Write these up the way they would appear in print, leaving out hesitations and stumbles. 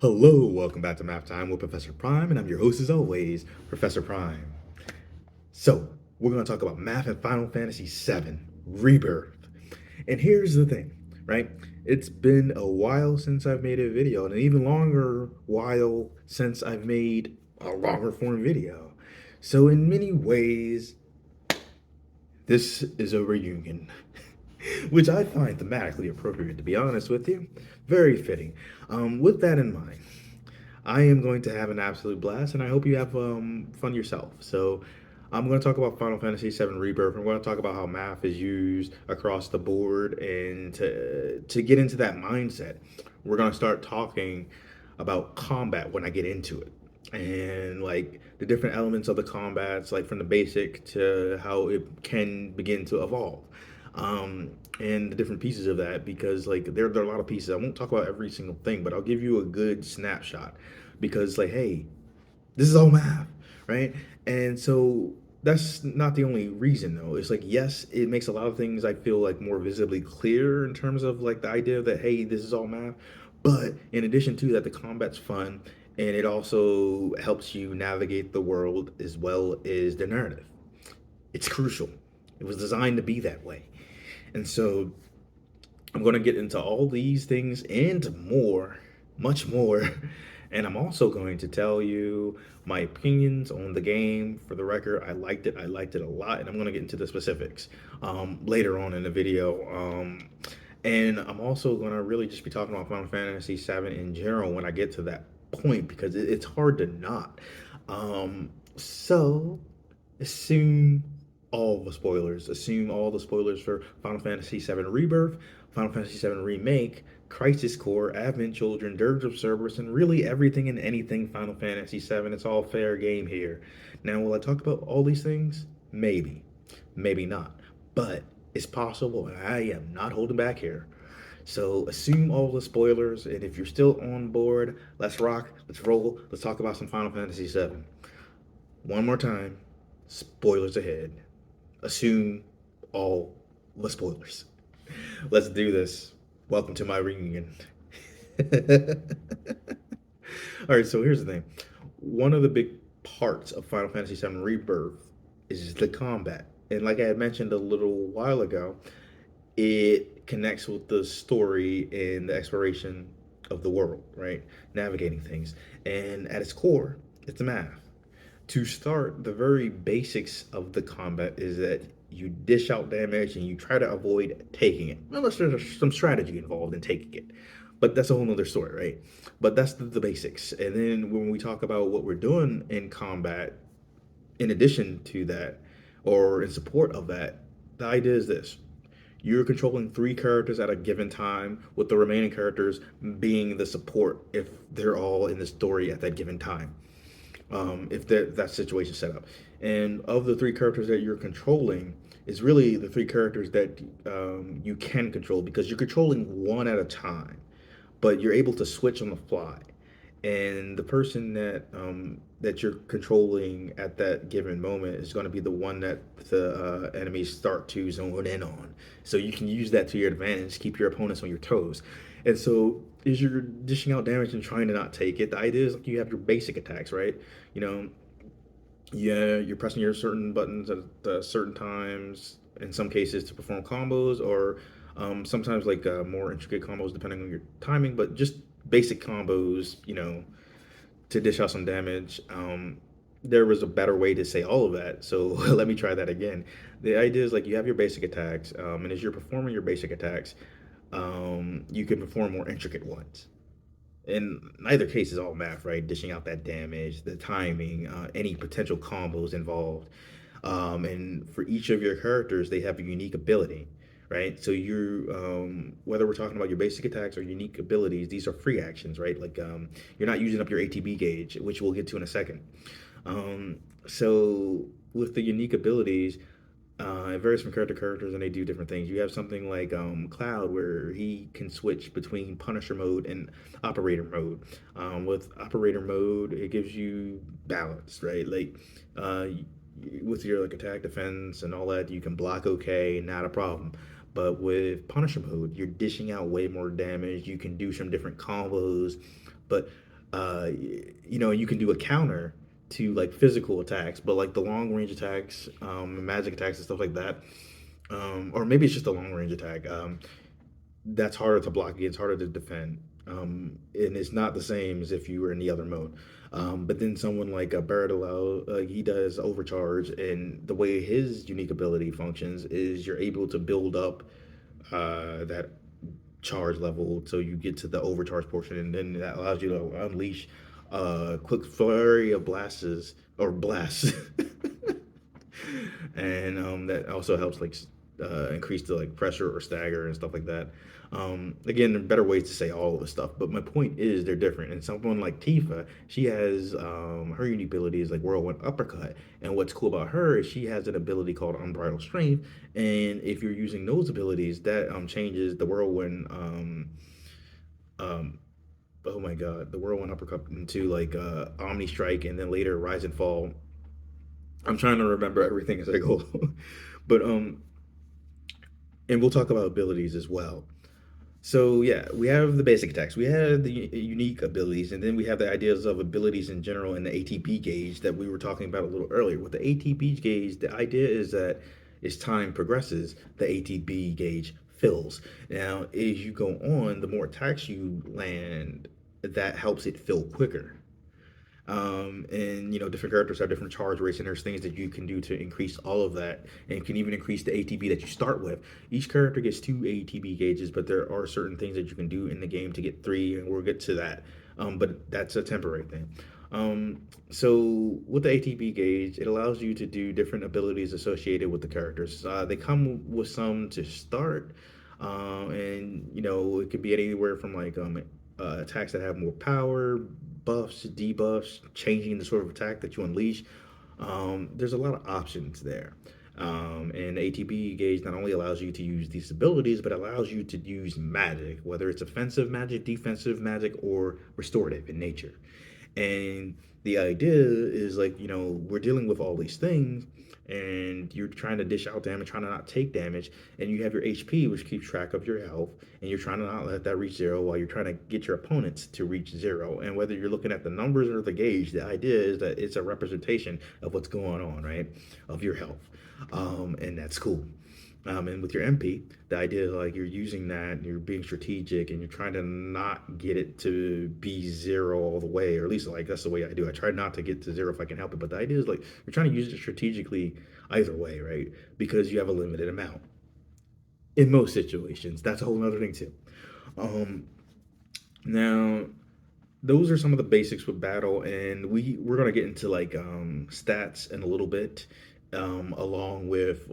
Hello, welcome back to Math Time with Professor Prime, and I'm your host as always, Professor Prime. So, we're going to talk about math and Final Fantasy VII Rebirth. And here's the thing, right? It's been a while since I've made a video, and an even longer while since I've made a longer form video. So, in many ways, this is a reunion, which I find thematically appropriate, to be honest with you. Very fitting. With that in mind, I am going to have an absolute blast, and I hope you have fun yourself. So, I'm going to talk about Final Fantasy VII Rebirth. I'm going to talk about how math is used across the board, and to get into that mindset, we're going to start talking about combat when I get into it, and like the different elements of the combats, like from the basic to how it can begin to evolve. And the different pieces of that, because like there are a lot of pieces. I won't talk about every single thing, but I'll give you a good snapshot, because like, hey, this is all math, right? And so that's not the only reason though. It's like, yes, it makes a lot of things I feel like more visibly clear in terms of like the idea that, hey, this is all math. But in addition to that, the combat's fun, and it also helps you navigate the world as well as the narrative. It's crucial. It was designed to be that way. And so I'm going to get into all these things and more, much more. And I'm also going to tell you my opinions on the game. For the record, I liked it. I liked it a lot. And I'm going to get into the specifics later on in the video. And I'm also going to really just be talking about Final Fantasy VII in general when I get to that point, because it's hard to not. So assume all the spoilers. Assume all the spoilers for Final Fantasy VII Rebirth, Final Fantasy VII Remake, Crisis Core, Advent Children, Dirge of Cerberus, and really everything and anything Final Fantasy VII. It's all fair game here. Now, will I talk about all these things? Maybe. Maybe not. But it's possible, and I am not holding back here. So assume all the spoilers, and if you're still on board, let's rock, let's roll, let's talk about some Final Fantasy VII. One more time, spoilers ahead. Assume all the spoilers. Let's do this. Welcome to my reunion. All right, so here's the thing. One of the big parts of Final Fantasy VII Rebirth is the combat. And like I had mentioned a little while ago, it connects with the story and the exploration of the world, right? Navigating things. And at its core, it's math. To start, the very basics of the combat is that you dish out damage and you try to avoid taking it, unless there's some strategy involved in taking it. But that's a whole nother story, right? But that's the basics. And then when we talk about what we're doing in combat, in addition to that, or in support of that, the idea is this: you're controlling three characters at a given time, with the remaining characters being the support if they're all in the story at that given time. If that situation set up. And of the three characters that you're controlling, is really the three characters that you can control, because you're controlling one at a time, but you're able to switch on the fly. And the person that you're controlling at that given moment is going to be the one that the enemies start to zone in on. So you can use that to your advantage, keep your opponents on your toes. And so as you're dishing out damage and trying to not take it, the idea is like you have your basic attacks, right? You know, yeah, you're pressing your certain buttons at certain times, in some cases to perform combos, or sometimes like more intricate combos depending on your timing, but just basic combos, to dish out some damage. There was a better way to say all of that, so let me try that again. The idea is like you have your basic attacks, and as you're performing your basic attacks, you can perform more intricate ones. In neither case is all math, right? Dishing out that damage, the timing, any potential combos involved. And for each of your characters, they have a unique ability, right? So whether we're talking about your basic attacks or unique abilities, these are free actions, right? Like you're not using up your ATB gauge, which we'll get to in a second. So with the unique abilities, it varies from character to characters, and they do different things. You have something like Cloud, where he can switch between Punisher mode and Operator mode. With Operator mode, it gives you balance, right? Like uh, with your like attack, defense, and all that, you can block okay, not a problem. But with Punisher mode, you're dishing out way more damage. You can do some different combos, but you know, you can do a counter to like physical attacks, but like the long range attacks, magic attacks and stuff like that, or maybe it's just a long range attack. That's harder to block against, harder to defend. And it's not the same as if you were in the other mode. But then someone like a Baradillo, he does overcharge, and the way his unique ability functions is you're able to build up that charge level so you get to the overcharge portion, and then that allows you to unleash a quick flurry of blasts, and that also helps like increase the like pressure or stagger and stuff like that. Again, there are better ways to say all of this stuff, but my point is they're different. And someone like Tifa, she has her unique ability is like whirlwind uppercut, and what's cool about her is she has an ability called unbridled strength, and if you're using those abilities, that changes the whirlwind. Um, oh my god, the whirlwind uppercut into like omni strike, and then later rise and fall. I'm trying to remember everything as I go. But and we'll talk about abilities as well. So yeah, we have the basic attacks, we have the unique abilities, and then we have the ideas of abilities in general in the ATB gauge that we were talking about a little earlier. With the ATB gauge, the idea is that as time progresses, the ATB gauge fills. Now, as you go on, the more attacks you land, that helps it fill quicker. And you know, different characters have different charge rates, and there's things that you can do to increase all of that, and can even increase the ATB that you start with. Each character gets two ATB gauges, but there are certain things that you can do in the game to get three, and we'll get to that. But that's a temporary thing. So with the ATB gauge, it allows you to do different abilities associated with the characters. They come with some to start, and you know, it could be anywhere from like attacks that have more power, buffs, debuffs, changing the sort of attack that you unleash. There's a lot of options there. And the ATB gauge not only allows you to use these abilities, but allows you to use magic, whether it's offensive magic, defensive magic, or restorative in nature. And the idea is like, you know, we're dealing with all these things, and you're trying to dish out damage, trying to not take damage, and you have your HP, which keeps track of your health, and you're trying to not let that reach zero while you're trying to get your opponents to reach zero. And whether you're looking at the numbers or the gauge, the idea is that it's a representation of what's going on, right? Of your health. And that's cool. And with your MP, the idea is like you're using that, you're being strategic, and you're trying to not get it to be zero all the way, or at least like that's the way I do. I try not to get to zero if I can help it, but the idea is like you're trying to use it strategically either way, right? Because you have a limited amount in most situations. That's a whole other thing too. Um, Now, those are some of the basics with battle, and we're gonna get into like stats in a little bit, along with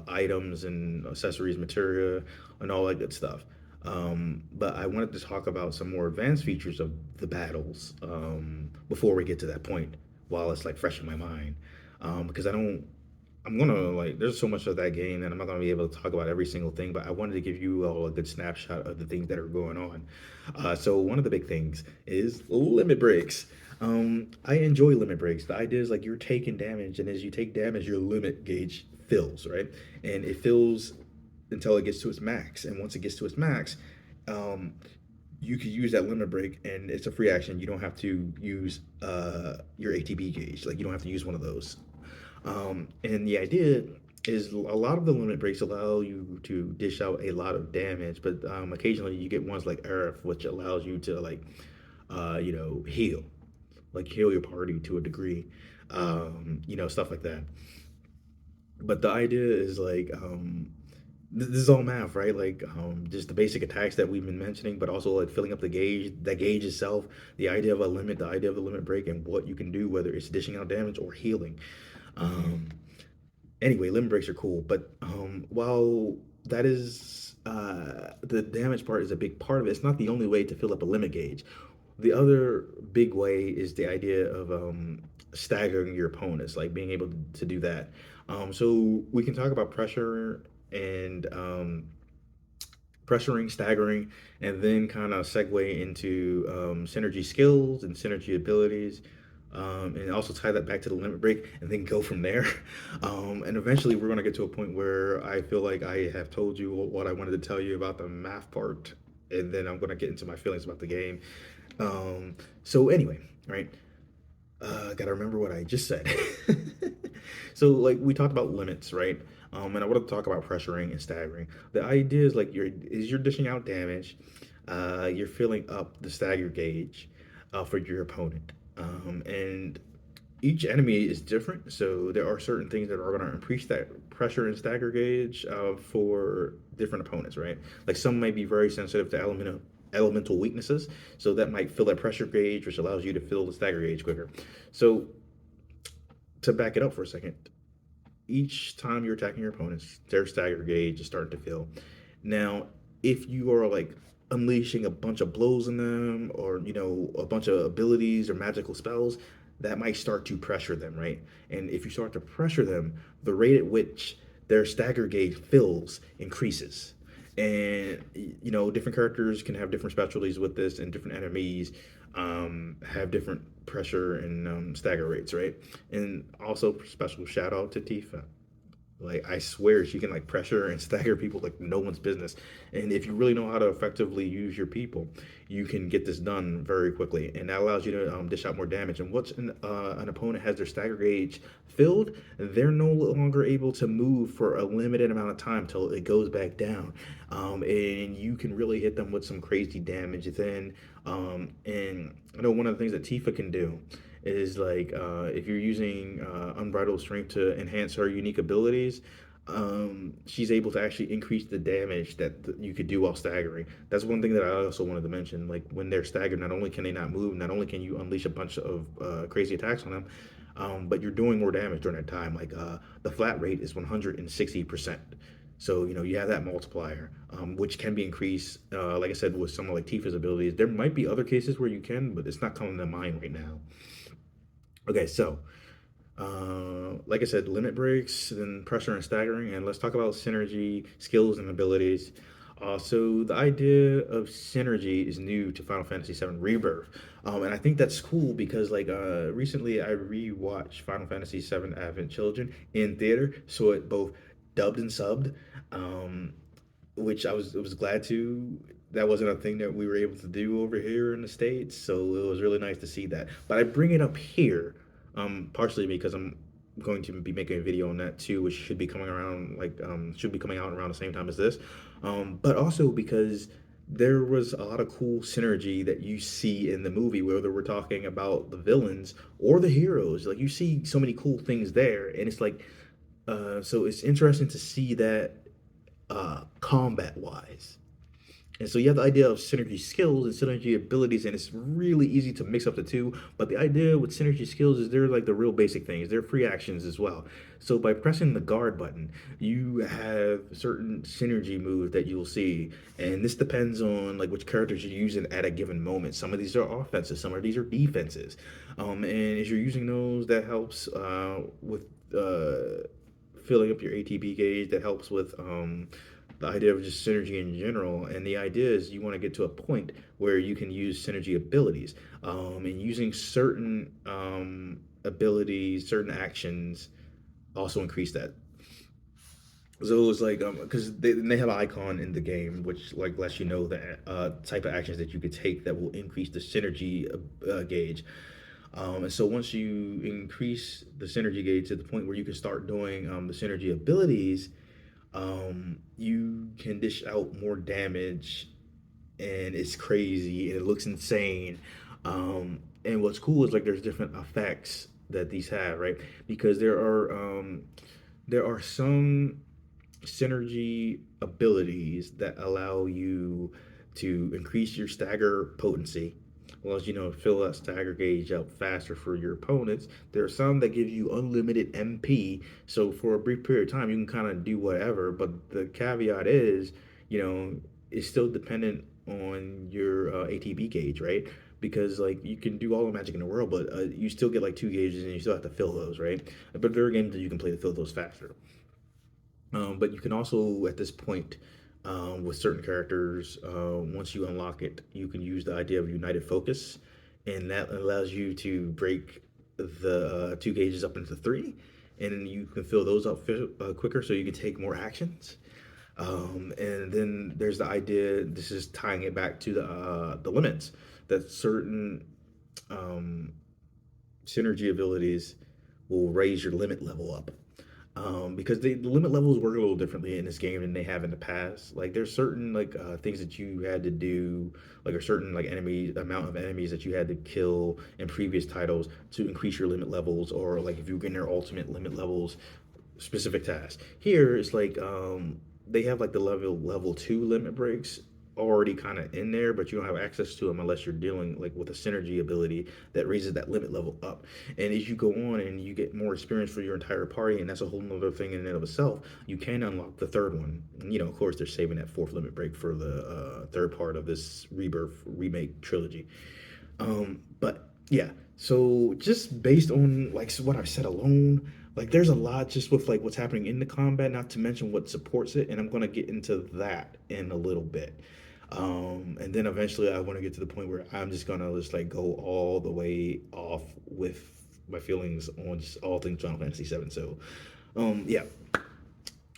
items and accessories, materia, and all that good stuff. But I wanted to talk about some more advanced features of the battles before we get to that point, while it's like fresh in my mind, because I don't. I'm gonna like. There's so much of that game, and I'm not gonna be able to talk about every single thing. But I wanted to give you all a good snapshot of the things that are going on. So one of the big things is limit breaks. I enjoy limit breaks. The idea is like you're taking damage, and as you take damage, your limit gauge fills, right? And it fills until it gets to its max. And once it gets to its max, um, you can use that limit break, and it's a free action. You don't have to use your ATB gauge. Like you don't have to use one of those. And the idea is a lot of the limit breaks allow you to dish out a lot of damage, but occasionally you get ones like Earth, which allows you to like, you know, heal, like heal your party to a degree, you know, stuff like that. But the idea is like, this is all math, right? Like, just the basic attacks that we've been mentioning, but also like filling up the gauge itself, the idea of a limit, the idea of a limit break, and what you can do, whether it's dishing out damage or healing. Um, Anyway, limb breaks are cool, but while that is the damage part is a big part of it, it's not the only way to fill up a limit gauge. The other big way is the idea of staggering your opponents, like being able to do that. So we can talk about pressure and pressuring, staggering, and then kind of segue into synergy skills and synergy abilities, and also tie that back to the limit break, and then go from there. And eventually, we're going to get to a point where I feel like I have told you what I wanted to tell you about the math part, and then I'm going to get into my feelings about the game. Um, So anyway, right? Gotta remember what I just said. So like we talked about limits, right? And I want to talk about pressuring and staggering. The idea is like you're dishing out damage, you're filling up the stagger gauge for your opponent, and each enemy is different. So there are certain things that are going to increase that pressure and stagger gauge for different opponents, right? Like some might be very sensitive to elemental weaknesses, so that might fill that pressure gauge, which allows you to fill the stagger gauge quicker. So to back it up for a second, each time you're attacking your opponents, their stagger gauge is starting to fill. Now, if you are like unleashing a bunch of blows in them, or a bunch of abilities or magical spells, that might start to pressure them, right? And if you start to pressure them, the rate at which their stagger gauge fills increases. And different characters can have different specialties with this, and different enemies have different pressure and stagger rates, right? And also, special shout out to Tifa. Like I swear she can like pressure and stagger people like no one's business. And if you really know how to effectively use your people, you can get this done very quickly, and that allows you to dish out more damage. And once an opponent has their stagger gauge filled, they're no longer able to move for a limited amount of time till it goes back down. And you can really hit them with some crazy damage then. And I know one of the things that Tifa can do is like if you're using unbridled strength to enhance her unique abilities, she's able to actually increase the damage that you could do while staggering. That's one thing that I also wanted to mention. Like when they're staggered, not only can they not move, not only can you unleash a bunch of crazy attacks on them, but you're doing more damage during that time. Like the flat rate is 160%. So you have that multiplier, which can be increased. Like I said, with someone like Tifa's abilities, there might be other cases where you can, but it's not coming to mind right now. Okay, so like I said, limit breaks, then pressure and staggering, and let's talk about synergy, skills, and abilities. So the idea of synergy is new to Final Fantasy VII Rebirth, and I think that's cool because like recently I rewatched Final Fantasy VII Advent Children in theater, so it both dubbed and subbed. Um, which I was glad to. That wasn't a thing that we were able to do over here in the States, so it was really nice to see that. But I bring it up here, partially because I'm going to be making a video on that too, which should be coming around should be coming out around the same time as this, but also because there was a lot of cool synergy that you see in the movie, whether we're talking about the villains or the heroes. Like you see so many cool things there, and it's like, so it's interesting to see that combat wise. And so you have the idea of synergy skills and synergy abilities, and it's really easy to mix up the two. But the idea with synergy skills is they're like the real basic things. They're free actions as well. So by pressing the guard button, you have certain synergy moves that you'll see, and this depends on like which characters you're using at a given moment. Some of these are offenses, some of these are defenses, and as you're using those, that helps with filling up your ATB gauge. That helps with the idea of just synergy in general. And the idea is you want to get to a point where you can use synergy abilities, and using certain abilities, certain actions also increase that. So it's like because they have an icon in the game which like lets you know the type of actions that you could take that will increase the synergy gauge. And so once you increase the synergy gauge to the point where you can start doing the synergy abilities, you can dish out more damage, and it's crazy and it looks insane. And what's cool is like there's different effects that these have, right? Because there are some synergy abilities that allow you to increase your stagger potency. Well, as you know, fill that stagger gauge up faster for your opponents. There are some that give you unlimited MP, so for a brief period of time, you can kind of do whatever. But the caveat is, it's still dependent on your ATB gauge, right? Because like you can do all the magic in the world, but you still get like two gauges, and you still have to fill those, right? But there are games that you can play to fill those faster. But you can also, at this point, with certain characters, once you unlock it, you can use the idea of united focus, and that allows you to break the two gauges up into three, and then you can fill those up quicker, so you can take more actions. And then there's the idea. This is tying it back to the limits that certain um, synergy abilities will raise your limit level up. Because the limit levels work a little differently in this game than they have in the past. Like there's certain things that you had to do, like a certain like enemy amount of enemies that you had to kill in previous titles to increase your limit levels, or like if you get their ultimate limit levels, specific tasks. Here it's like they have like the level two limit breaks already kind of in there, but you don't have access to them unless you're dealing like with a synergy ability that raises that limit level up. And as you go on and you get more experience for your entire party, and that's a whole nother thing in and of itself, you can unlock the third one. And, of course, they're saving that fourth limit break for the third part of this Rebirth remake trilogy. But yeah, so just based on like what I've said alone, like there's a lot just with like what's happening in the combat, not to mention what supports it, and I'm gonna get into that in a little bit. And then eventually I want to get to the point where I'm just gonna just like go all the way off with my feelings on just all things Final Fantasy VII. So, yeah,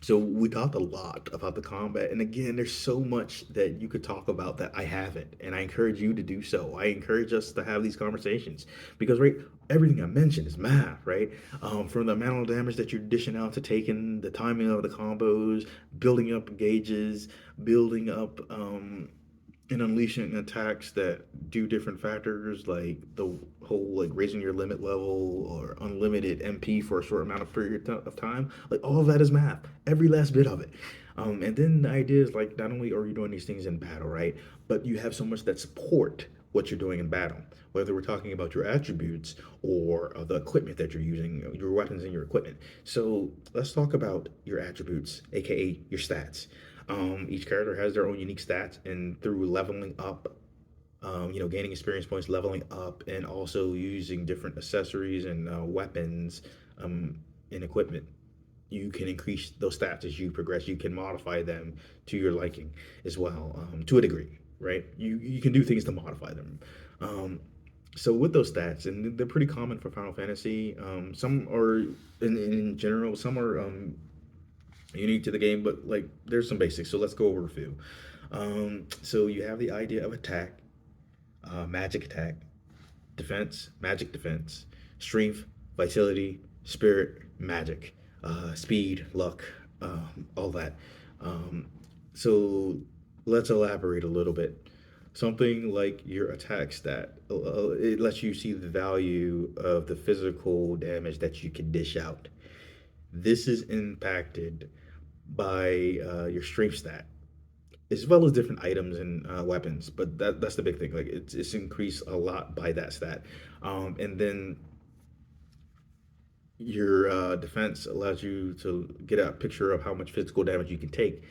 so we talked a lot about the combat, and again, there's so much that you could talk about that I haven't, and I encourage you to do so. I encourage us to have these conversations because, right, everything I mentioned is math, right? From the amount of damage that you're dishing out to taking, the timing of the combos, building up gauges, building up and unleashing attacks that do different factors like the whole like raising your limit level or unlimited MP for a short amount of period of time. Like all of that is math, every last bit of it. And then the idea is like not only are you doing these things in battle, right, but you have so much that support what you're doing in battle, whether we're talking about your attributes or the equipment that you're using, your weapons and your equipment. So let's talk about your attributes, aka your stats. Each character has their own unique stats, and through leveling up, gaining experience points, leveling up, and also using different accessories and weapons and equipment, you can increase those stats as you progress. You can modify them to your liking as well, to a degree, right? You can do things to modify them. Um, so with those stats, and they're pretty common for Final Fantasy. Some are in general, some are unique to the game, but like there's some basics. So let's go over a few. So you have the idea of attack, magic attack, defense, magic defense, strength, vitality, spirit, magic, speed, luck, all that. Um, so let's elaborate a little bit. Something like your attack stat, it lets you see the value of the physical damage that you can dish out. This is impacted by your strength stat, as well as different items and weapons. But that's the big thing. Like it's increased a lot by that stat, and then your defense allows you to get a picture of how much physical damage you can take,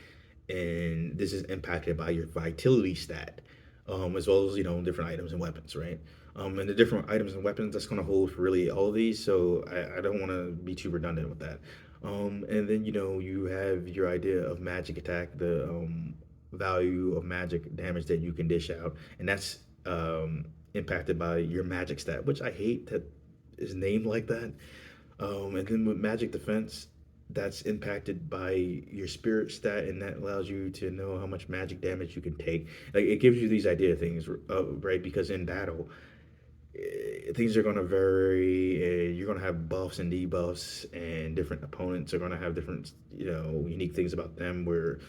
and this is impacted by your vitality stat, as well as different items and weapons, right? And the different items and weapons that's going to hold for really all of these. So I don't want to be too redundant with that. And then you have your idea of magic attack, the value of magic damage that you can dish out, and that's impacted by your magic stat, which I hate that is named like that. And then with magic defense, that's impacted by your spirit stat, and that allows you to know how much magic damage you can take. Like it gives you these idea things, right? Because in battle, things are going to vary. You're going to have buffs and debuffs, and different opponents are going to have different, unique things about them. Where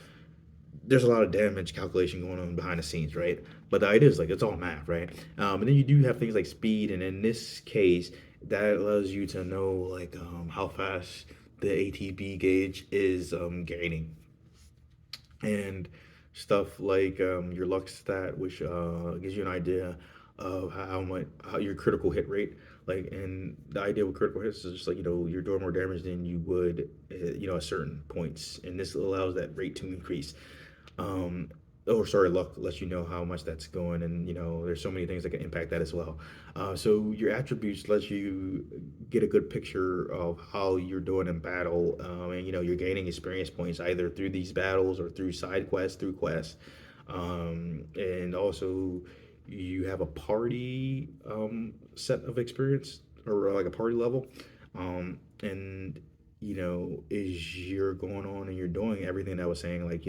there's a lot of damage calculation going on behind the scenes, right? But the idea is like it's all math, right? And then you do have things like speed, and in this case, that allows you to know like how fast the ATB gauge is gaining, and stuff like your luck stat, which gives you an idea of how much how your critical hit rate. Like, and the idea with critical hits is just like you're doing more damage than you would, at certain points, and this allows that rate to increase. um or sorry, luck lets you know how much that's going, and there's so many things that can impact that as well. So your attributes lets you get a good picture of how you're doing in battle, and you're gaining experience points either through these battles or through side quests, through quests. And also you have a party set of experience, or like a party level. And as you're going on and you're doing everything that I was saying, like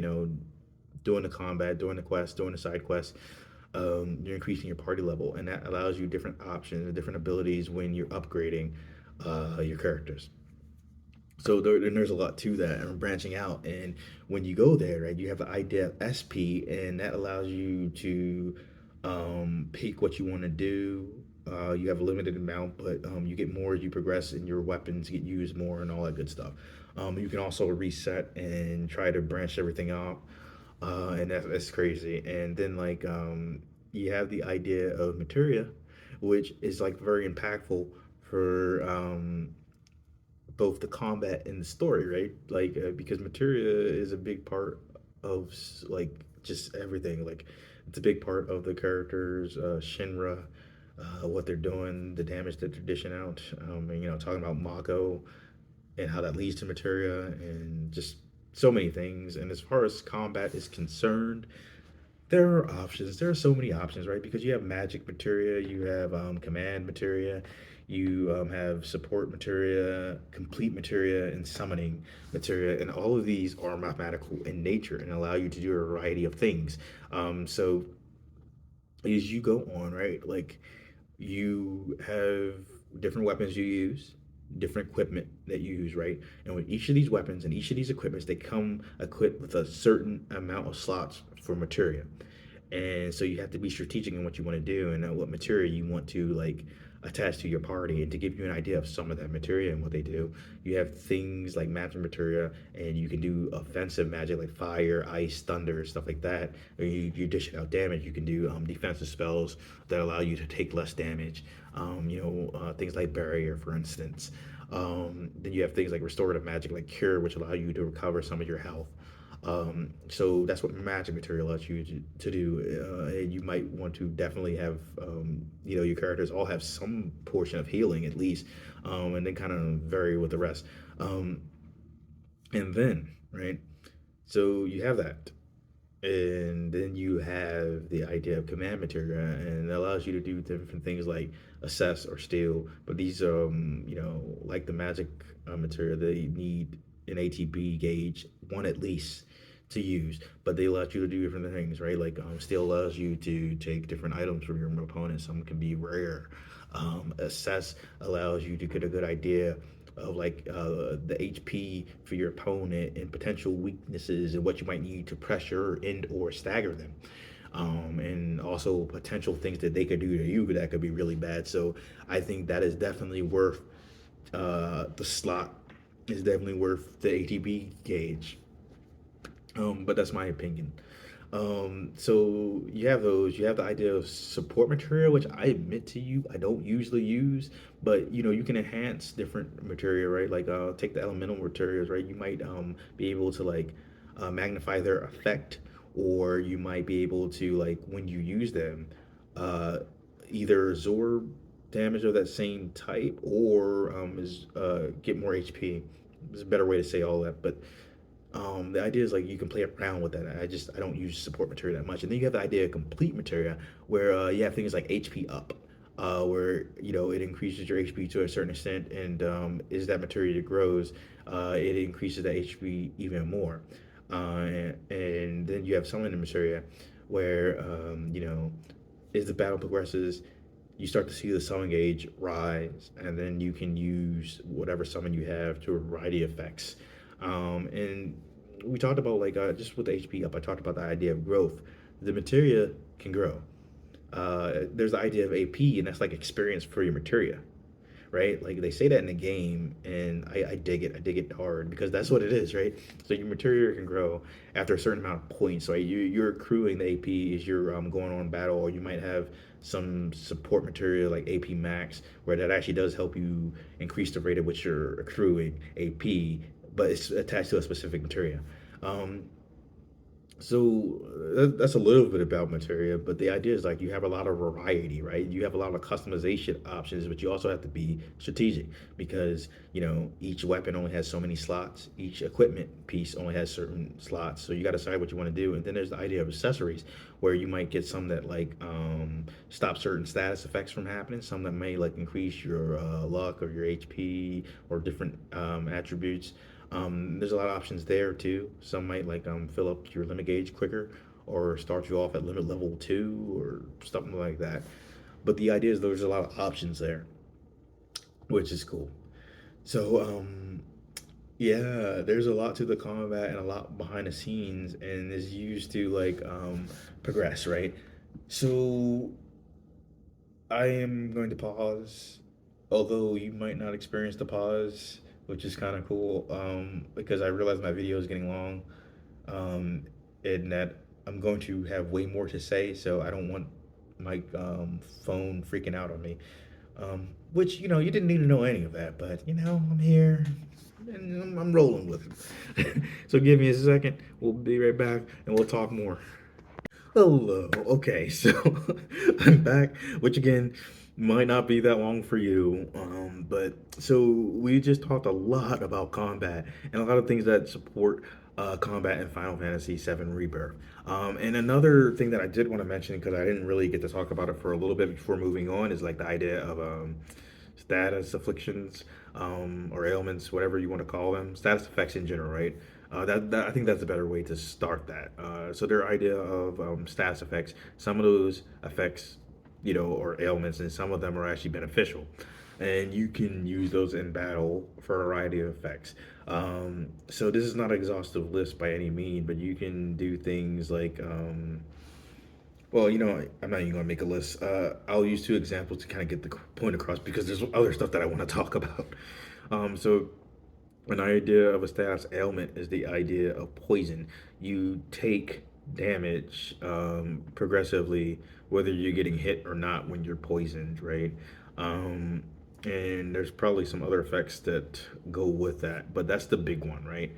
doing the combat, doing the quest, doing the side quest, you're increasing your party level, and that allows you different options and different abilities when you're upgrading your characters. So and there's a lot to that and branching out. And when you go there, right, you have the idea of SP, and that allows you to pick what you want to do. You have a limited amount, but you get more as you progress, and your weapons get used more, and all that good stuff. You can also reset and try to branch everything out, and that's crazy. And then you have the idea of materia, which is like very impactful for both the combat and the story, right? Because materia is a big part of like just everything. Like it's a big part of the characters, Shinra, what they're doing, the damage that they're dishing out, and talking about Mako and how that leads to materia, and just so many things. And as far as combat is concerned, there are options. There are so many options, right? Because you have magic materia, you have command materia, you have support materia, complete materia, and summoning materia, and all of these are mathematical in nature and allow you to do a variety of things. So as you go on, right, like you have different weapons you use, different equipment that you use, right? And with each of these weapons and each of these equipments, they come equipped with a certain amount of slots for materia. And so you have to be strategic in what you want to do and what material you want to like attach to your party. And to give you an idea of some of that materia and what they do, you have things like magic materia, and you can do offensive magic like fire, ice, thunder, stuff like that. Or you dish out damage. You can do defensive spells that allow you to take less damage. Things like barrier, for instance. Then you have things like restorative magic, like cure, which allow you to recover some of your health. So that's what magic material allows you to do. And you might want to definitely have, your characters all have some portion of healing at least, and then kind of vary with the rest. Um, and then, right, so you have that. And then you have the idea of command material, and it allows you to do different things like assess or steal. But these, like the magic material, they need an ATB gauge, one at least, to use. But they allow you to do different things, right? Like steal allows you to take different items from your opponent. Some can be rare. Assess allows you to get a good idea of the HP for your opponent and potential weaknesses and what you might need to pressure and or stagger them. And also potential things that they could do to you that could be really bad. So I think that is definitely worth the slot is definitely worth the ATB gauge. But that's my opinion. So you have those. You have the idea of support material, which I admit to you I don't usually use, but you can enhance different material, right? Like take the elemental materials, right? You might be able to magnify their effect, or you might be able to when you use them, uh, either absorb damage of that same type or get more HP. There's a better way to say all that, but the idea is you can play around with that. I don't use support material that much. And then you have the idea of complete materia where you have things like HP up, where it increases your HP to a certain extent, and as that materia grows, it increases the HP even more. And then you have summoning materia where as the battle progresses, you start to see the summon gauge rise, and then you can use whatever summon you have to a variety of effects. And we talked about just with the HP up, I talked about the idea of growth. The materia can grow. There's the idea of AP, and that's like experience for your materia, right? Like they say that in the game, and I dig it. I dig it hard because that's what it is, right? So your material can grow after a certain amount of points. So you're accruing the AP as you're going on battle, or you might have some support material like AP max, where that actually does help you increase the rate at which you're accruing AP, but it's attached to a specific material. Um, so that's a little bit about materia, but the idea is you have a lot of variety, right? You have a lot of customization options, but you also have to be strategic because each weapon only has so many slots. Each equipment piece only has certain slots, so you got to decide what you want to do. And then there's the idea of accessories, where you might get some that stop certain status effects from happening, some that may increase your luck or your HP or different attributes. There's a lot of options there too. Some might fill up your limit gauge quicker, or start you off at limit level 2 or something like that. But the idea is there's a lot of options there, which is cool. So, yeah, there's a lot to the combat and a lot behind the scenes, and is used to like progress, right? So I am going to pause, although you might not experience the pause, which is kind of cool, because I realize my video is getting long, um, and that I'm going to have way more to say, so I don't want my phone freaking out on me. Which, you didn't need to know any of that, but, I'm here and I'm rolling with it. So give me a second. We'll be right back and we'll talk more. Hello. Okay, so I'm back, which again might not be that long for you. But so we just talked a lot about combat and a lot of things that support combat in Final Fantasy VII Rebirth. And another thing that I did want to mention because I didn't really get to talk about it for a little bit before moving on is like the idea of status afflictions, or ailments, whatever you want to call them, status effects in general, right? That I think that's a better way to start that. So their idea of status effects, some of those effects, or ailments, and some of them are actually beneficial, and you can use those in battle for a variety of effects. So this is not an exhaustive list by any means, but you can do things like well, I'm not even gonna make a list. I'll use two examples to kind of get the point across because there's other stuff that I want to talk about. So an idea of a status ailment is the idea of poison. You take damage progressively, whether you're getting hit or not when you're poisoned, right? Um, and there's probably some other effects that go with that, but that's the big one, right?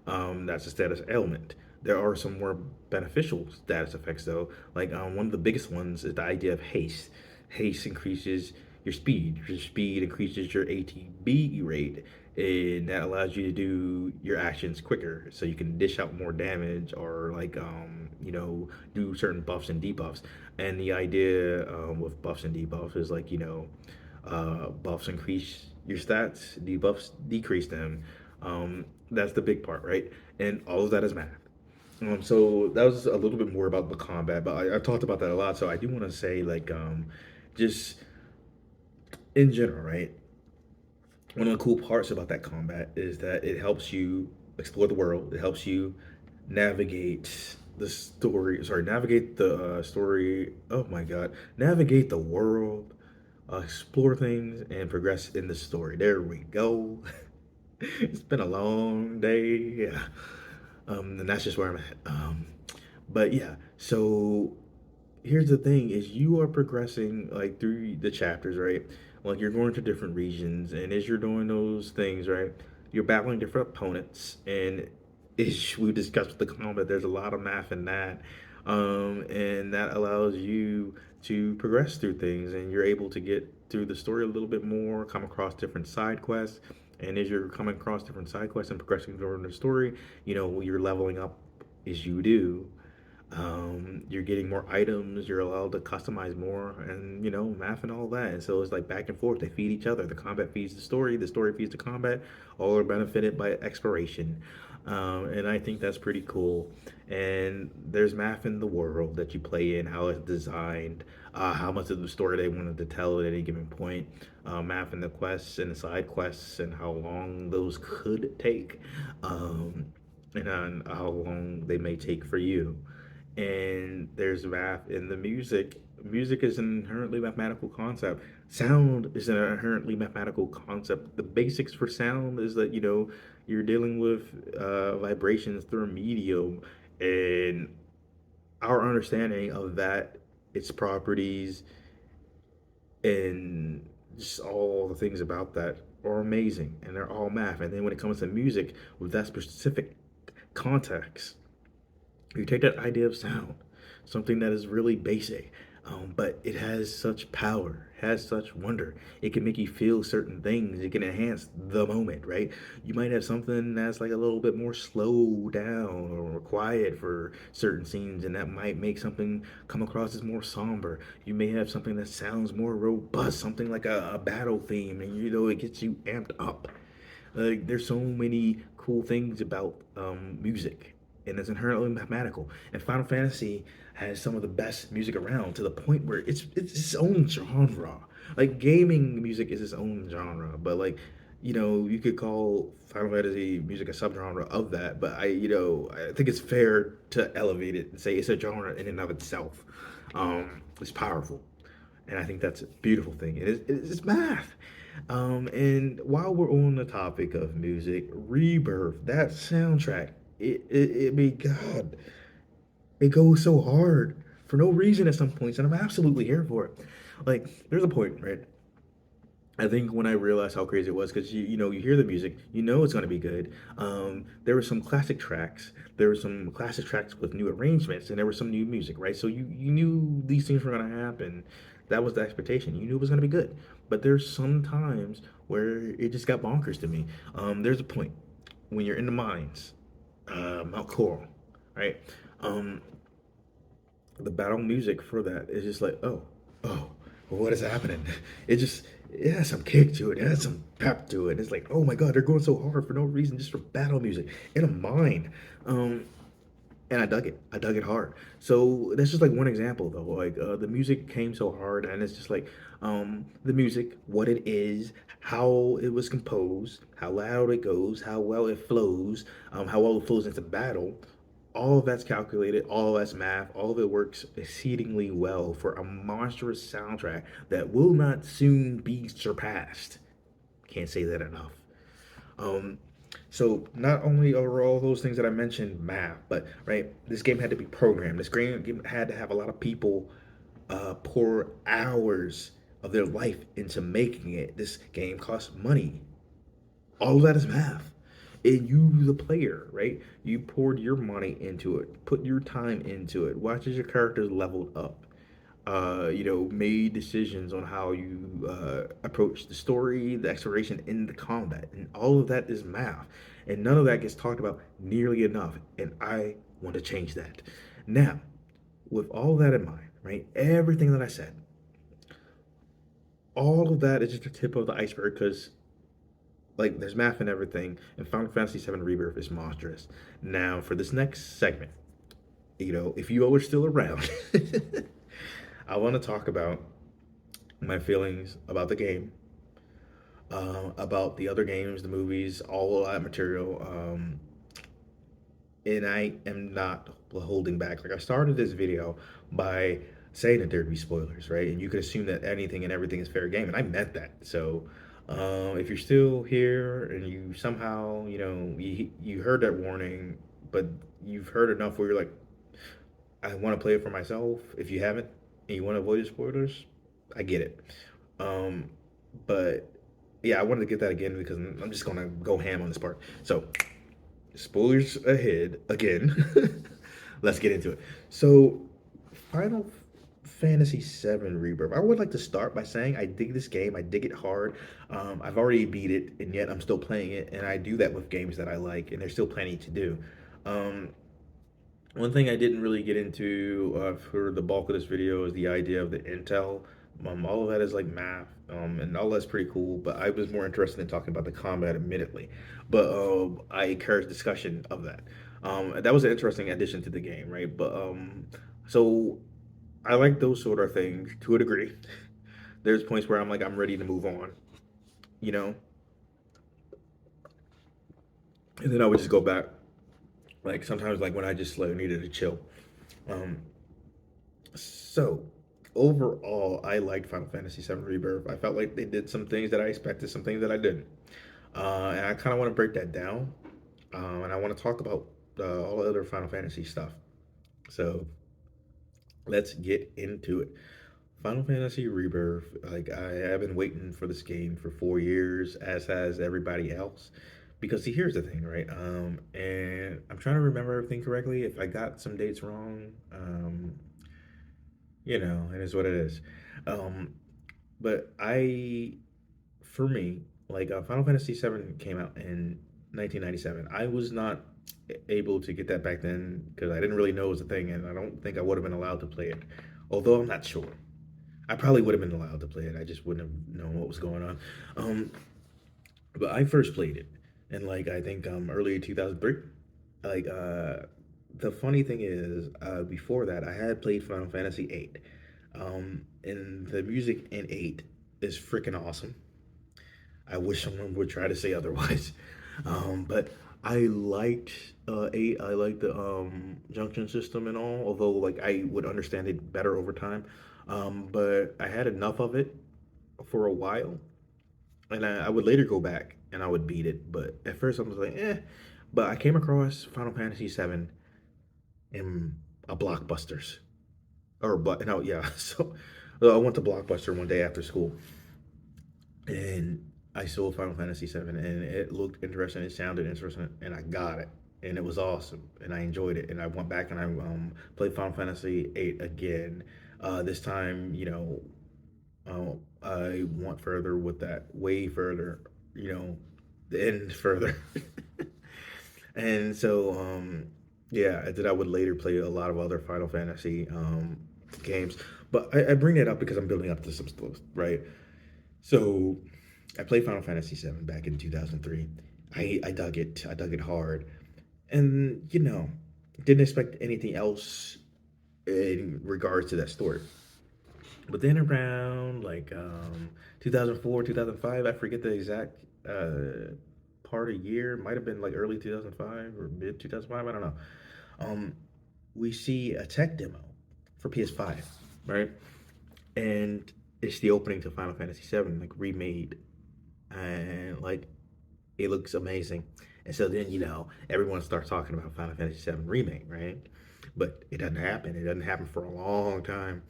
That's a status ailment. There are some more beneficial status effects, though. Like one of the biggest ones is the idea of haste. Haste increases your speed. Your speed increases your ATB rate, and that allows you to do your actions quicker, so you can dish out more damage or like do certain buffs and debuffs. And the idea with buffs and debuffs is like buffs increase your stats, debuffs decrease them. That's the big part, right? And all of that is math. So that was a little bit more about the combat, but I talked about that a lot. So I do want to say, like, just in general, right? One of the cool parts about that combat is that it helps you explore the world. It helps you navigate the story. Sorry, navigate the story. Oh my God, navigate the world, explore things, and progress in the story. There we go. It's been a long day. Yeah. And that's just where I'm at. But yeah, so here's the thing is you are progressing like through the chapters, right? Like you're going to different regions, and as you're doing those things, right, you're battling different opponents, and as we discussed with the combat, there's a lot of math in that, and that allows you to progress through things, and you're able to get through the story a little bit more, come across different side quests, and as you're coming across different side quests and progressing through the story, you're leveling up as you do. You're getting more items, you're allowed to customize more, and math and all that. And so it's like back and forth, they feed each other. The combat feeds the story feeds the combat. All are benefited by exploration. And I think that's pretty cool. And there's math in the world that you play in, how it's designed, how much of the story they wanted to tell at any given point, math in the quests and the side quests, and how long those could take, and on how long they may take for you. And there's math in the music. Music is an inherently mathematical concept. Sound is an inherently mathematical concept. The basics for sound is that you're dealing with vibrations through a medium, and our understanding of that, its properties, and just all the things about that are amazing, and they're all math. And then when it comes to music, with that specific context, you take that idea of sound, something that is really basic, but it has such power, has such wonder. It can make you feel certain things. It can enhance the moment, right? You might have something that's like a little bit more slow down or quiet for certain scenes, and that might make something come across as more somber. You may have something that sounds more robust, something like a battle theme, and it gets you amped up. There's so many cool things about music, and it's inherently mathematical. And Final Fantasy has some of the best music around to the point where it's its own genre. Like gaming music is its own genre, but like you could call Final Fantasy music a subgenre of that. But I think it's fair to elevate it and say it's a genre in and of itself. It's powerful, and I think that's a beautiful thing. It's math. And while we're on the topic of music, Rebirth, that soundtrack, I mean, God, it goes so hard for no reason at some points, and I'm absolutely here for it. Like, there's a point, right? I think when I realized how crazy it was, because you hear the music, you know it's gonna be good. There were some classic tracks. There were some classic tracks with new arrangements, and there was some new music, right? So you knew these things were gonna happen. That was the expectation. You knew it was gonna be good. But there's some times where it just got bonkers to me. There's a point when you're in the mines, Mount Coral, right? Um, the battle music for that is just like, oh, what is happening? It has some kick to it, it has some pep to it. It's like, oh my god, they're going so hard for no reason, just for battle music in a mine. Um, and I dug it. I dug it hard. So that's just like one example, though. Like the music came so hard, and it's just like the music, what it is, how it was composed, how loud it goes, how well it flows, how well it flows into battle. All of that's calculated. All of that's math. All of it works exceedingly well for a monstrous soundtrack that will not soon be surpassed. Can't say that enough. Um, so not only are all those things that I mentioned math, but right, this game had to be programmed. This game had to have a lot of people pour hours of their life into making it. This game costs money. All of that is math. And you, the player, right? You poured your money into it, put your time into it, watch as your characters leveled up. Made decisions on how you approach the story, the exploration, and the combat, and all of that is math, and none of that gets talked about nearly enough. And I want to change that. Now, with all that in mind, right? Everything that I said, all of that is just the tip of the iceberg because like there's math and everything, and Final Fantasy VII Rebirth is monstrous. Now, for this next segment, if you all are still around, I want to talk about my feelings about the game, about the other games, the movies, all of that material. And I am not holding back. Like I started this video by saying that there'd be spoilers, right? And you could assume that anything and everything is fair game, and I meant that. So, if you're still here and you somehow, you heard that warning, but you've heard enough where you're like, I want to play it for myself. If you haven't and you want to avoid the spoilers, I get it. Um, but yeah, I wanted to get that again because I'm just gonna go ham on this part. So spoilers ahead again. Let's get into it. So, Final Fantasy VII Rebirth. I would like to start by saying I dig this game. I dig it hard. I've already beat it, and yet I'm still playing it. And I do that with games that I like, and there's still plenty to do. Um, One thing I didn't really get into for the bulk of this video is the idea of the intel. All of that is like math, and all that's pretty cool. But I was more interested in talking about the combat, admittedly. But I encourage discussion of that. That was an interesting addition to the game, right? But so I like those sort of things to a degree. There's points where I'm like, I'm ready to move on, you know, and then I would just go back. Like sometimes, like when I just like needed to chill. Um, So, overall, I liked Final Fantasy VII Rebirth. I felt like they did some things that I expected, some things that I didn't. And I kind of want to break that down. And I want to talk about all the other Final Fantasy stuff. So, let's get into it. Final Fantasy Rebirth, like, I have been waiting for this game for 4 years, as has everybody else. Because, see, here's the thing, right? And I'm trying to remember everything correctly. If I got some dates wrong, it is what it is. Um, but for me, like Final Fantasy VII came out in 1997. I was not able to get that back then because I didn't really know it was a thing, and I don't think I would have been allowed to play it. Although I'm not sure. I probably would have been allowed to play it. I just wouldn't have known what was going on. Um, but I first played it in like I think early 2003. Like The funny thing is, before that, I had played Final Fantasy VIII, and the music in eight is freaking awesome. I wish someone would try to say otherwise. But I liked eight. I liked the junction system and all. Although like I would understand it better over time. But I had enough of it for a while, and I would later go back and I would beat it. But at first I was like, eh. But I came across Final Fantasy VII in a Blockbusters, or but no, yeah. So I went to Blockbuster one day after school, and I saw Final Fantasy VII, and it looked interesting. It sounded interesting, and I got it, and it was awesome, and I enjoyed it. And I went back and I played Final Fantasy VIII again. This time, I went further with that, way further, the end further. And so, yeah, I would later play a lot of other Final Fantasy games. But I bring that up because I'm building up to some stuff, right? So I played Final Fantasy VII back in 2003. I dug it. I dug it hard. And, didn't expect anything else in regards to that story. But then around like 2004, 2005, I forget the exact part of year, might have been like early 2005 or mid 2005, I don't know. Um, we see a tech demo for PS5, right? And it's the opening to Final Fantasy VII, like remade, and like it looks amazing. And so then everyone starts talking about Final Fantasy VII remake, right? But it doesn't happen. It doesn't happen for a long time.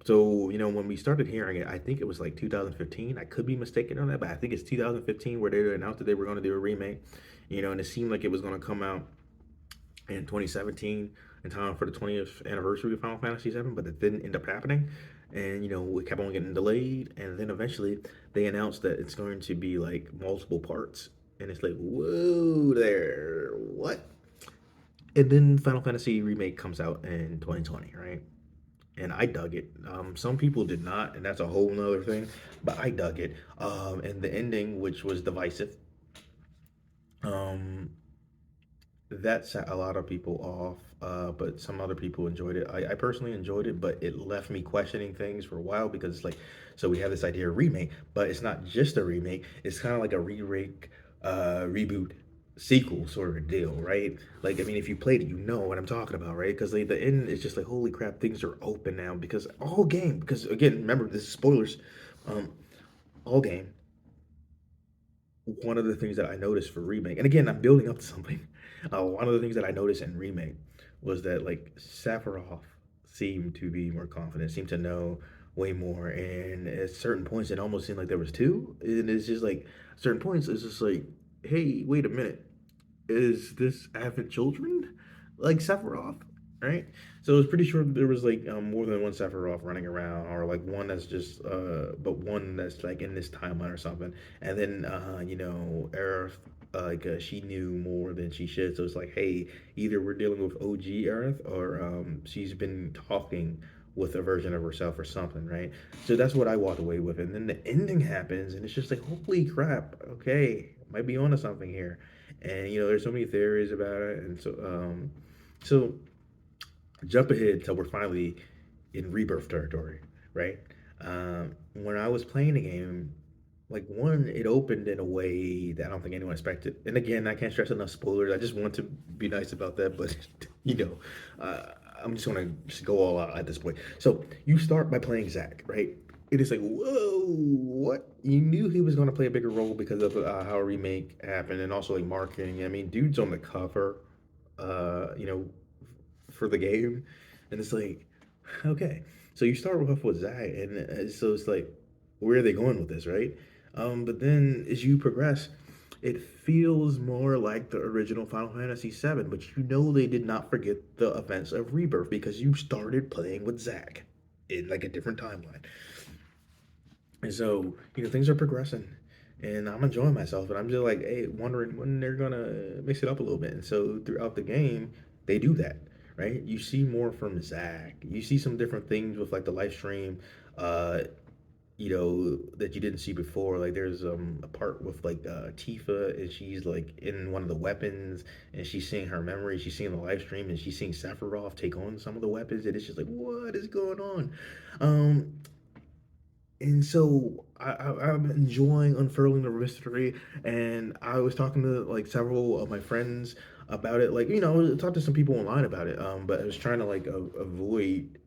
So when we started hearing it, I think it was like 2015. I could be mistaken on that, but I think it's 2015 where they announced that they were going to do a remake. And it seemed like it was going to come out in 2017 in time for the 20th anniversary of Final Fantasy VII, but it didn't end up happening. And it kept on getting delayed, and then eventually they announced that it's going to be like multiple parts, and it's like, whoa, there, what? And then Final Fantasy remake comes out in 2020, right? And I dug it. Some people did not, and that's a whole nother thing. But I dug it. And the ending, which was divisive, um, that set a lot of people off, but some other people enjoyed it. I personally enjoyed it, but it left me questioning things for a while because it's like, so we have this idea of remake, but it's not just a remake. It's kind of like a re-rake, reboot, sequel sort of deal, right? Like, I mean, if you played it, you know what I'm talking about, right? Because like, the end is just like, holy crap, things are open now. Because again, remember, this is spoilers. Um, all game, one of the things that I noticed for remake, and again, I'm building up to something. One of the things that I noticed in remake was that like Sephiroth seemed to be more confident, seemed to know way more, and at certain points, it almost seemed like there was two. And it's just like certain points, it's just like, hey, wait a minute, is this having children like Sephiroth, right? So I was pretty sure there was like more than one Sephiroth running around, or like one that's just but one that's like in this timeline or something. And then Aerith, like she knew more than she should, so it's like, hey, either we're dealing with OG Aerith, or she's been talking with a version of herself or something, right? So that's what I walked away with. And then the ending happens, and it's just like, holy crap, okay, might be onto something here. And there's so many theories about it, and so jump ahead till we're finally in rebirth territory, right? When I was playing the game, like one, it opened in a way that I don't think anyone expected. And again, I can't stress enough spoilers. I just want to be nice about that, but you know, uh, I'm just gonna just go all out at this point. So you start by playing Zach, right? It is like, whoa, what? You knew he was gonna play a bigger role because of how a remake happened, and also like marketing. I mean, dude's on the cover, uh, you know, for the game, and it's like, okay, so you start off with Zach, and so it's like, where are they going with this, right? But then as you progress, it feels more like the original Final Fantasy VII, but they did not forget the events of Rebirth because you started playing with Zach in like a different timeline. And so, things are progressing, and I'm enjoying myself, and I'm just like, hey, wondering when they're gonna mix it up a little bit. And so throughout the game, they do that, right? You see more from Zach. You see some different things with like the live stream. Uh, that you didn't see before. Like there's a part with like Tifa, and she's like in one of the weapons, and she's seeing her memory, she's seeing the live stream, and she's seeing Sephiroth take on some of the weapons, and it's just like, what is going on? Um, and so I'm enjoying unfurling the mystery, and I was talking to like several of my friends about it. Like, talk to some people online about it. But I was trying to like avoid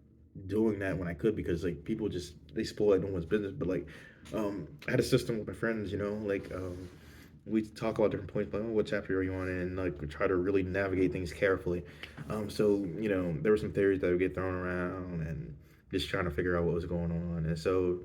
doing that when I could, because like people just they spoil like no one's business. But like, I had a system with my friends, like we talk about different points, like, oh, what chapter are you on, and like we try to really navigate things carefully. So there were some theories that would get thrown around, and just trying to figure out what was going on. And so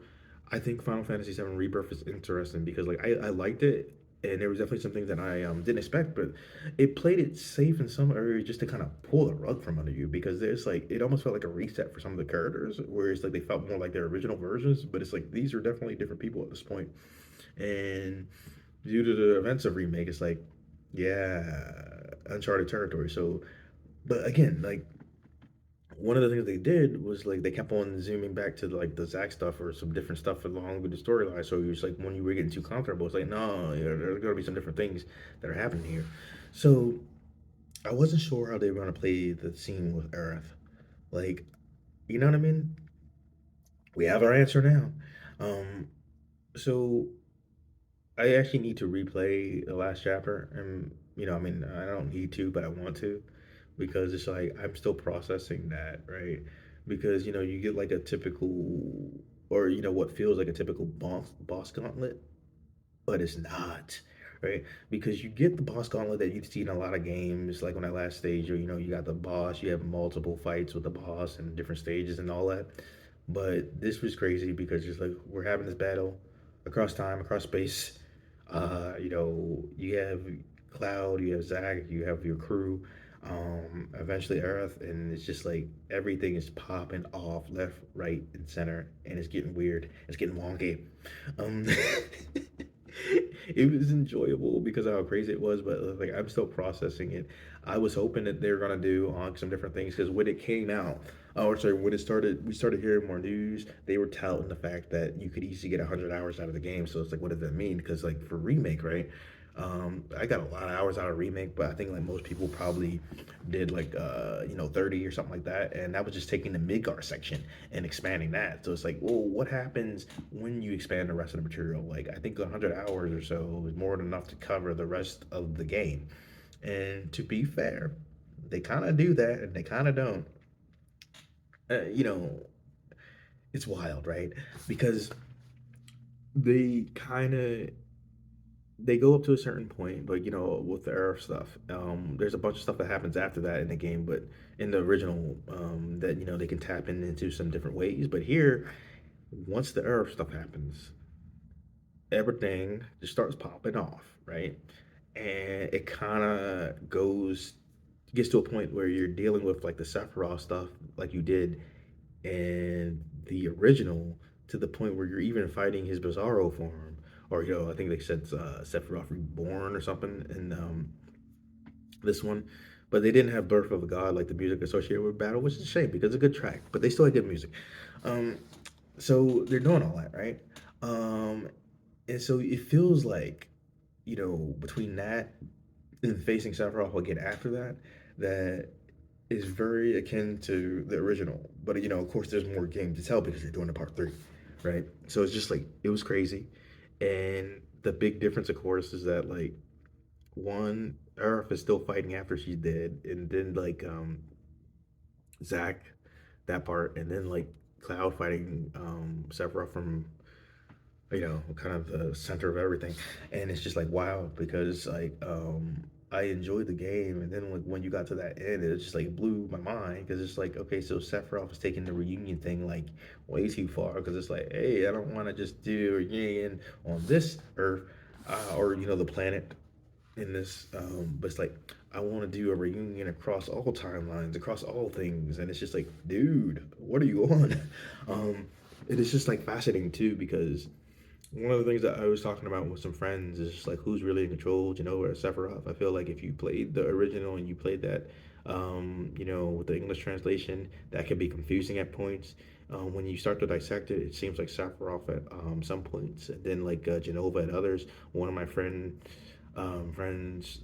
I think Final Fantasy VII Rebirth is interesting because like I liked it, and there was definitely some things that I didn't expect, but it played it safe in some areas just to kind of pull the rug from under you, because there's like it almost felt like a reset for some of the characters, where it's like they felt more like their original versions, but it's like these are definitely different people at this point. And due to the events of remake, it's like, yeah, uncharted territory. So, but again, like one of the things they did was like they kept on zooming back to like the Zack stuff or some different stuff along with the storyline. So it was like when you were getting too comfortable, it's like, no, there's gonna be some different things that are happening here. So I wasn't sure how they were gonna play the scene with Earth. Like, you know what I mean? We have our answer now. Um, so I actually need to replay the last chapter, and I mean, I don't need to, but I want to, because it's like I'm still processing that, right? Because you get like a typical, or what feels like a typical boss gauntlet, but it's not, right? Because you get the boss gauntlet that you see in a lot of games, like on that last stage, or you got the boss, you have multiple fights with the boss and different stages and all that. But this was crazy because just like we're having this battle across time, across space. You have Cloud, you have Zach, you have your crew, eventually Earth, and it's just like everything is popping off left, right, and center, and it's getting weird. It's getting wonky. Um, it was enjoyable because of how crazy it was, but like I'm still processing it. I was hoping that they were gonna do some different things, because when it came out, or sorry, when it started, we started hearing more news. They were touting the fact that you could easily get 100 hours out of the game. So it's like, what does that mean? Because like for remake, right? I got a lot of hours out of remake, but I think like most people probably did like 30 or something like that, and that was just taking the Midgar section and expanding that. So it's like, well, what happens when you expand the rest of the material? Like I think 100 hours or so is more than enough to cover the rest of the game. And to be fair, they kind of do that, and they kind of don't. Uh, you know, it's wild, right? Because they kind of they go up to a certain point, but with the Earth stuff, there's a bunch of stuff that happens after that in the game, but in the original, that they can tap into some different ways. But here, once the Earth stuff happens, everything just starts popping off, right? And it kind of gets to a point where you're dealing with like the Sephiroth stuff, like you did in the original, to the point where you're even fighting his Bizarro form, or I think they said Sephiroth Reborn or something in this one, but they didn't have Birth of a God like the music associated with battle, which is a shame because it's a good track, but they still had good music. Um, so they're doing all that, right? Um, and so it feels like between that and facing Sephiroth again after that, that is very akin to the original. But of course, there's more game to tell because you're doing a part three, right? So it's just like it was crazy, and the big difference, of course, is that like one, Earth is still fighting after she's dead, and then like Zack, that part, and then like Cloud fighting Sephiroth from kind of the center of everything. And it's just like wow, because like I enjoyed the game, and then like when you got to that end, it just like blew my mind, because it's like, okay, so Sephiroth is taking the reunion thing like way too far, because it's like, hey, I don't want to just do a reunion on this Earth, or the planet in this, but it's like I want to do a reunion across all timelines, across all things, and it's just like, dude, what are you on? And it's just like fascinating too, because one of the things that I was talking about with some friends is just like who's really in control, or Sephiroth. I feel like if you played the original and you played that With the English translation, that can be confusing at points. When you start to dissect it, it seems like Sephiroth at some points, and then like Genova at others. One of my friends,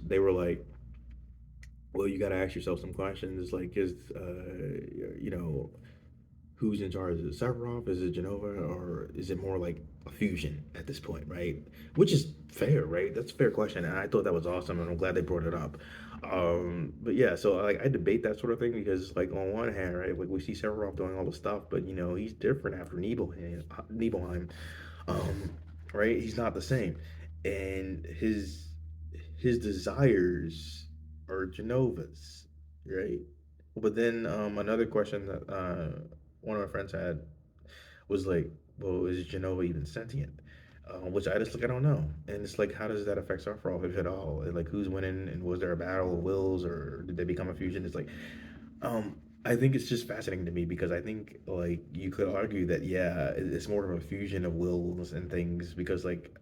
they were like, "Well, you got to ask yourself some questions. Like, you know, who's in charge? Is it Sephiroth? Is it Genova? Or is it more like a fusion at this point, right? Which is fair, right? That's a fair question. And I thought that was awesome, and I'm glad they brought it up. But yeah, so like I debate that sort of thing because like on one hand, right, like we see Sephiroth doing all the stuff, but he's different after Nibelheim, um, right? He's not the same, and his desires are Genova's, right? But then another question that one of my friends had was like, well, is Genova even sentient? Which I just like, I don't know. And it's like, how does that affect Sephiroth, if at all? And like, who's winning? And was there a battle of wills, or did they become a fusion? It's like, um, I think it's just fascinating to me because I think like you could argue that yeah, it's more of a fusion of wills and things because like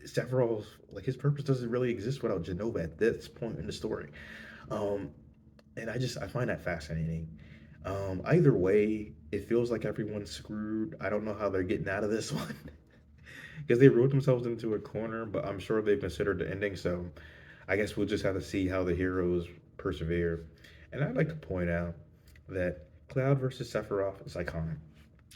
Sephiroth, like his purpose doesn't really exist without Genova at this point in the story. Um, and I find that fascinating. Either way, it feels like everyone's screwed. I don't know how they're getting out of this one because they wrote themselves into a corner, but I'm sure they've considered the ending. So I guess we'll just have to see how the heroes persevere. And I'd like to point out that Cloud versus Sephiroth is iconic.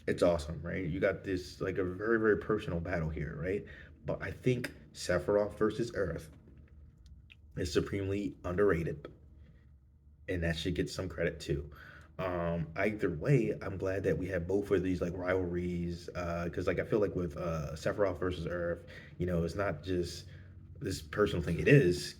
It's awesome, right? You got this like a very, very personal battle here, right? But I think Sephiroth versus Earth is supremely underrated, and that should get some credit too. Either way, I'm glad that we have both of these like rivalries because like I feel like with Sephiroth versus Earth, it's not just this personal thing. It is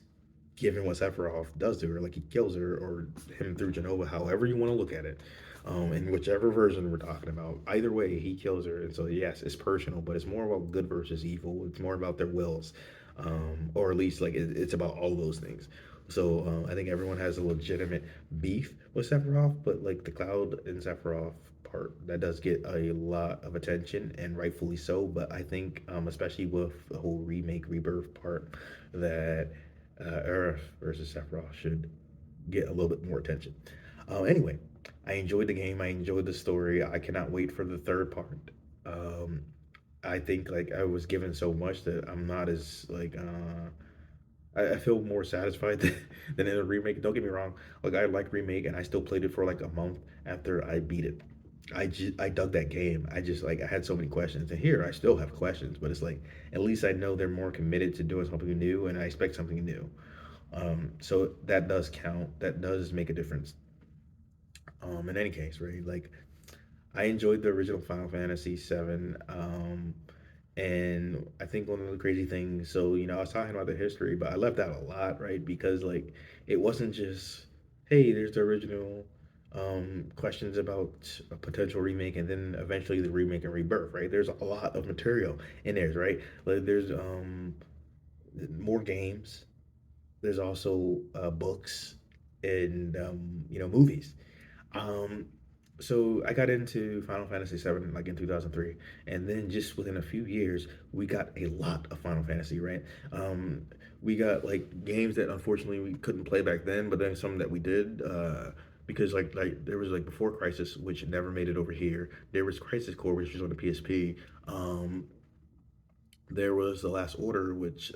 given what Sephiroth does to her, like he kills her or him through Genova, however you want to look at it. In whichever version we're talking about, either way, he kills her, and so yes, it's personal, but it's more about good versus evil. It's more about their wills, or at least like it's about all those things. So I think everyone has a legitimate beef with Sephiroth, but like the Cloud and Sephiroth part that does get a lot of attention and rightfully so. But I think especially with the whole remake rebirth part that Earth versus Sephiroth should get a little bit more attention. Anyway, I enjoyed the game. I enjoyed the story. I cannot wait for the third part. Um, I think like I was given so much that I'm not as like I feel more satisfied than in a remake. Don't get me wrong. Like I like remake, and I still played it for like a month after I beat it. I dug that game. I just like I had so many questions, and here I still have questions, but it's like at least I know they're more committed to doing something new, and I expect something new. So that does count. That does make a difference. In any case, right? Like I enjoyed the original Final Fantasy VII. And I think one of the crazy things, so I was talking about the history, but I left out a lot, right? Because like it wasn't just, hey, there's the original questions about a potential remake, and then eventually the remake and rebirth, right? There's a lot of material in there, right? Like there's more games. There's also books and movies. Um, so I got into Final Fantasy VII like in 2003, and then just within a few years, we got a lot of Final Fantasy. Right? We got like games that unfortunately we couldn't play back then, but then some that we did. Because like there was like Before Crisis, which never made it over here. There was Crisis Core, which was on the PSP. Um, there was the Last Order, which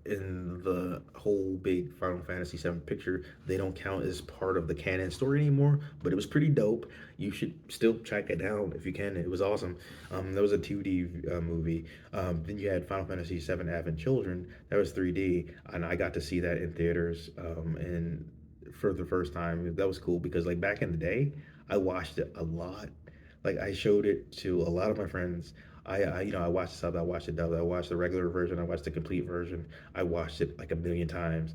in the whole big Final Fantasy VII picture, they don't count as part of the canon story anymore. But it was pretty dope. You should still check it out if you can. It was awesome. That was a 2D movie. Then you had Final Fantasy VII Advent Children. That was 3D, and I got to see that in theaters. And for the first time, that was cool because like back in the day, I watched it a lot. Like I showed it to a lot of my friends. I watched the sub, I watched the dub, I watched the regular version, I watched the complete version. I watched it like a million times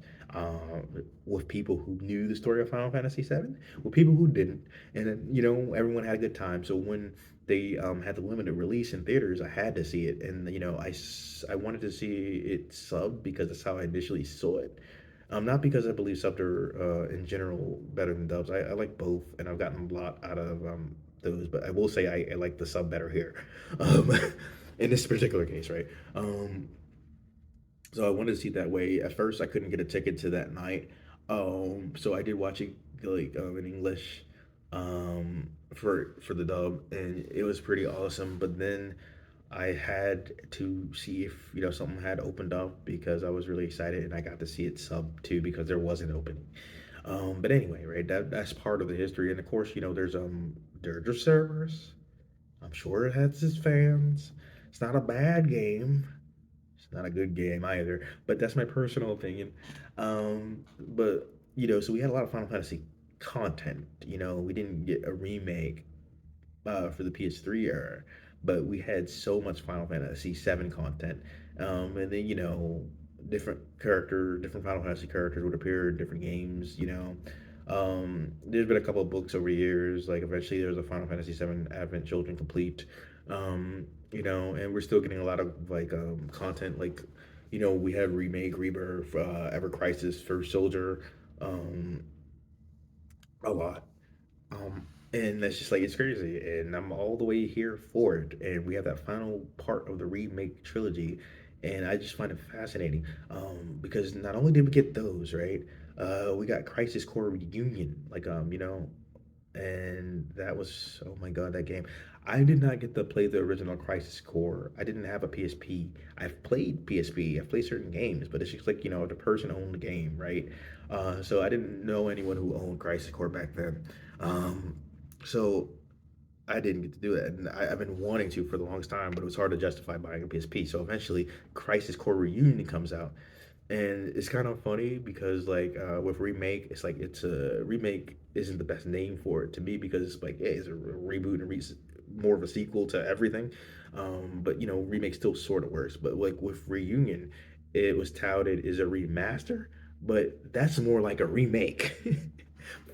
with people who knew the story of Final Fantasy VII, with people who didn't, and then everyone had a good time. So when they had the limited release in theaters, I had to see it, and I wanted to see it subbed because that's how I initially saw it. Not because I believe subbed are in general better than dubs. I like both, and I've gotten a lot out of those. But I will say I like the sub better here, um, in this particular case, right? So I wanted to see it that way. At first, I couldn't get a ticket to that night, So I did watch it like in English, for the dub, and it was pretty awesome. But then I had to see if something had opened up because I was really excited, and I got to see it sub too because there was an opening. But anyway, right? That's part of the history, and of course, there's servers. I'm sure it has its fans. It's not a bad game. It's not a good game either, but that's my personal opinion. But so we had a lot of Final Fantasy content. We didn't get a remake for the PS3 era, but we had so much Final Fantasy VII content. And then different Final Fantasy characters would appear in different games. There's been a couple of books over years. Like eventually, there's a Final Fantasy VII Advent Children Complete. And we're still getting a lot of like content. Like, we had remake, rebirth, Ever Crisis, First Soldier, um, a lot. And that's just like it's crazy, and I'm all the way here for it. And we have that final part of the remake trilogy, and I just find it fascinating. Because not only did we get those right, we got Crisis Core Reunion, like and that was, oh my god, that game. I did not get to play the original Crisis Core. I didn't have a PSP. I've played PSP. I've played certain games, but it's just like the person owned the game, right? So I didn't know anyone who owned Crisis Core back then. Um, so I didn't get to do it, and I've been wanting to for the longest time, but it was hard to justify buying a PSP. So eventually, Crisis Core Reunion comes out, and it's kind of funny because like with remake, it's like it's a remake isn't the best name for it to me because it's like, hey, it's a reboot and more of a sequel to everything. But remake still sort of works. But like with reunion, it was touted as a remaster, but that's more like a remake.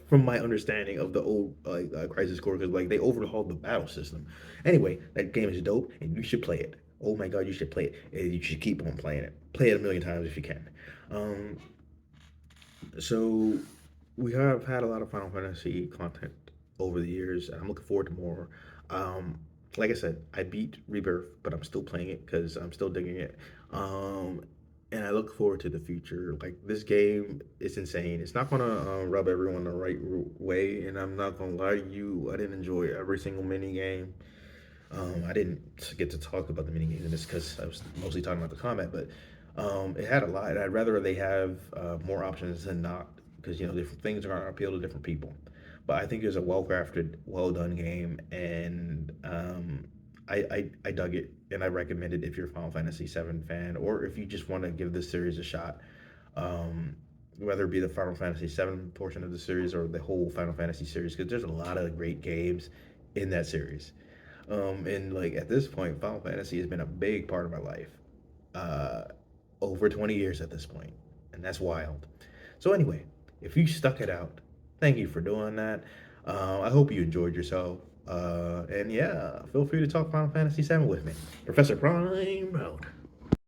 From my understanding of the old like Crisis Core, because like they overhauled the battle system. Anyway, that game is dope, and you should play it. Oh my god, you should play it, and you should keep on playing it. Play it a million times if you can. Um, so we have had a lot of Final Fantasy content over the years, and I'm looking forward to more. Um, like I said, I beat Rebirth, but I'm still playing it because I'm still digging it. Um, and I look forward to the future. Like this game is insane. It's not gonna rub everyone the right way, and I'm not gonna lie to you. I didn't enjoy every single mini game. I didn't get to talk about the mini games in this because I was mostly talking about the combat, but it had a lot. I'd rather they have more options than not because different things are going to appeal to different people. But I think it was a well crafted, well done game, and I dug it, and I recommend it if you're a Final Fantasy VII fan or if you just want to give this series a shot. Um, whether it be the Final Fantasy VII portion of the series or the whole Final Fantasy series, because there's a lot of great games in that series. And like at this point, Final Fantasy has been a big part of my life. Uh, Over 20 years at this point, and that's wild. So anyway, if you stuck it out, thank you for doing that. I hope you enjoyed yourself. And yeah, feel free to talk Final Fantasy VII with me. Professor Prime out.